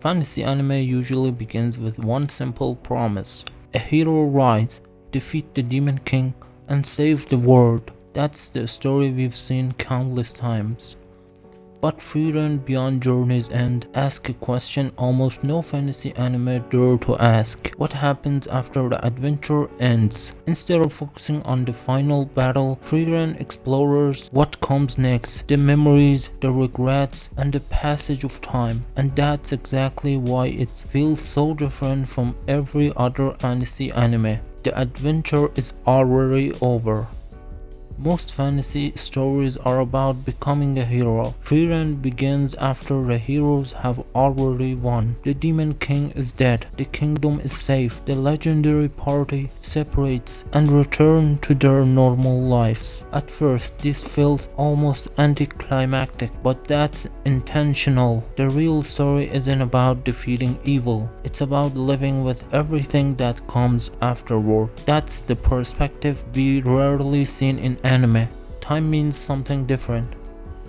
Fantasy anime usually begins with one simple promise. A hero rise, defeat the Demon King, and save the world. That's the story we've seen countless times. But Frieren Beyond Journey's End asks a question almost no fantasy anime dare to ask. What happens after the adventure ends? Instead of focusing on the final battle, Frieren explores what comes next, the memories, the regrets, and the passage of time. And that's exactly why it feels so different from every other fantasy anime. The adventure is already over. Most fantasy stories are about becoming a hero. Frieren begins after the heroes have already won. The Demon King is dead, the kingdom is safe, the legendary party separates and return to their normal lives. At first, this feels almost anticlimactic, but that's intentional. The real story isn't about defeating evil, it's about living with everything that comes afterward. That's the perspective we rarely see in anime. Time means something different.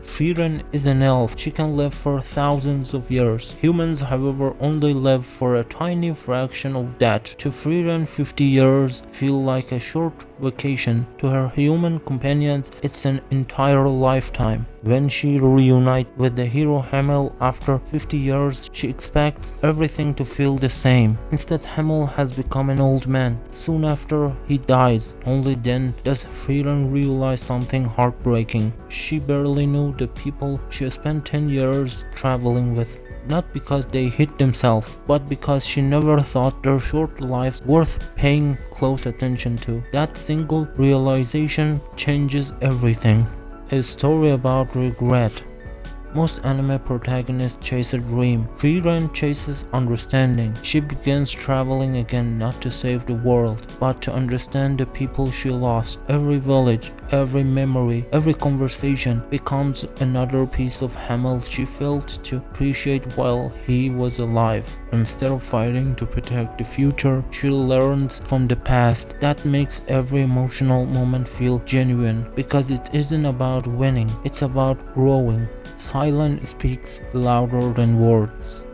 Frieren is an elf. She can live for thousands of years. Humans, however, only live for a tiny fraction of that. To Frieren, 50 years feel like a short vacation. To her human companions, it's an entire lifetime. When she reunites with the hero Hamel after 50 years, she expects everything to feel the same. Instead, Hamel has become an old man. Soon after, he dies. Only then does Frieren realize something heartbreaking. She barely knew the people she spent 10 years traveling with. Not because they hid themselves, but because she never thought their short lives worth paying close attention to. That single realization changes everything. A story about regret. Most anime protagonists chase a dream. Frieren chases understanding. She begins traveling again not to save the world, but to understand the people she lost. Every village, every memory, every conversation becomes another piece of Hamel she failed to appreciate while he was alive. Instead of fighting to protect the future, she learns from the past. That makes every emotional moment feel genuine, because it isn't about winning, it's about growing. Silence speaks louder than words.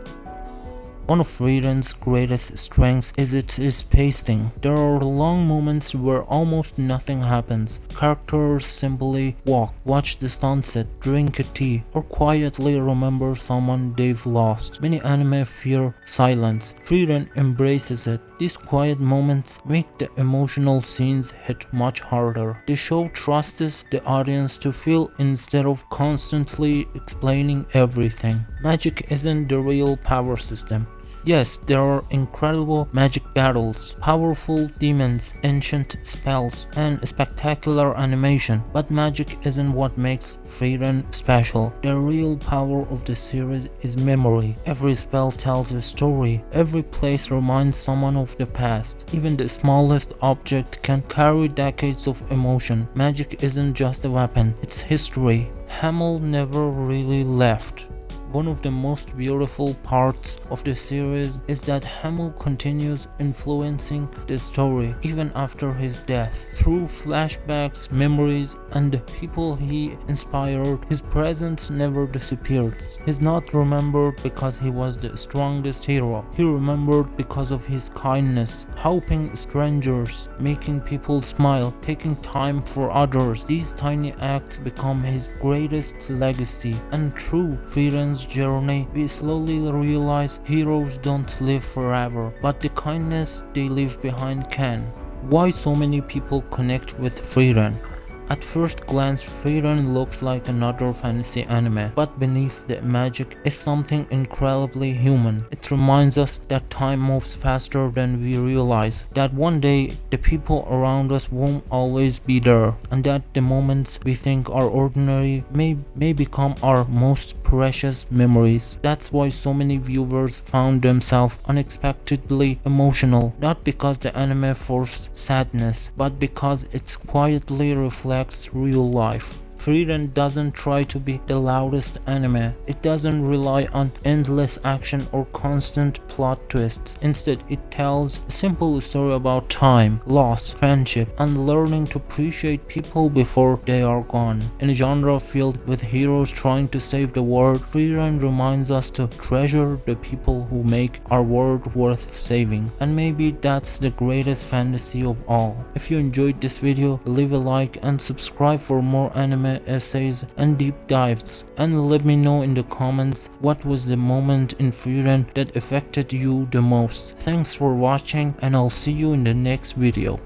One of Frieren's greatest strengths is its pacing. There are long moments where almost nothing happens. Characters simply walk, watch the sunset, drink a tea, or quietly remember someone they've lost. Many anime fear silence. Frieren embraces it. These quiet moments make the emotional scenes hit much harder. The show trusts the audience to feel instead of constantly explaining everything. Magic isn't the real power system. Yes, there are incredible magic battles, powerful demons, ancient spells, and spectacular animation, but magic isn't what makes Frieren special. The real power of the series is memory. Every spell tells a story, every place reminds someone of the past. Even the smallest object can carry decades of emotion. Magic isn't just a weapon, it's history. Hamel never really left. One of the most beautiful parts of the series is that Hamel continues influencing the story even after his death. Through flashbacks, memories, and the people he inspired, his presence never disappears. He's not remembered because he was the strongest hero. He remembered because of his kindness, helping strangers, making people smile, taking time for others. These tiny acts become his greatest legacy. And through Frieren's journey, we slowly realize heroes don't live forever, but the kindness they leave behind can. Why so many people connect with Frieren? At first glance, Frieren looks like another fantasy anime, but beneath the magic is something incredibly human. It reminds us that time moves faster than we realize, that one day the people around us won't always be there, and that the moments we think are ordinary may become our most precious memories. That's why so many viewers found themselves unexpectedly emotional, not because the anime forced sadness, but because it quietly reflects real life. Frieren doesn't try to be the loudest anime. It doesn't rely on endless action or constant plot twists. Instead, it tells a simple story about time, loss, friendship, and learning to appreciate people before they are gone. In a genre filled with heroes trying to save the world, Frieren reminds us to treasure the people who make our world worth saving. And maybe that's the greatest fantasy of all. If you enjoyed this video, leave a like and subscribe for more anime essays and deep dives. And let me know in the comments what was the moment in Frieren that affected you the most. Thanks for watching, and I'll see you in the next video.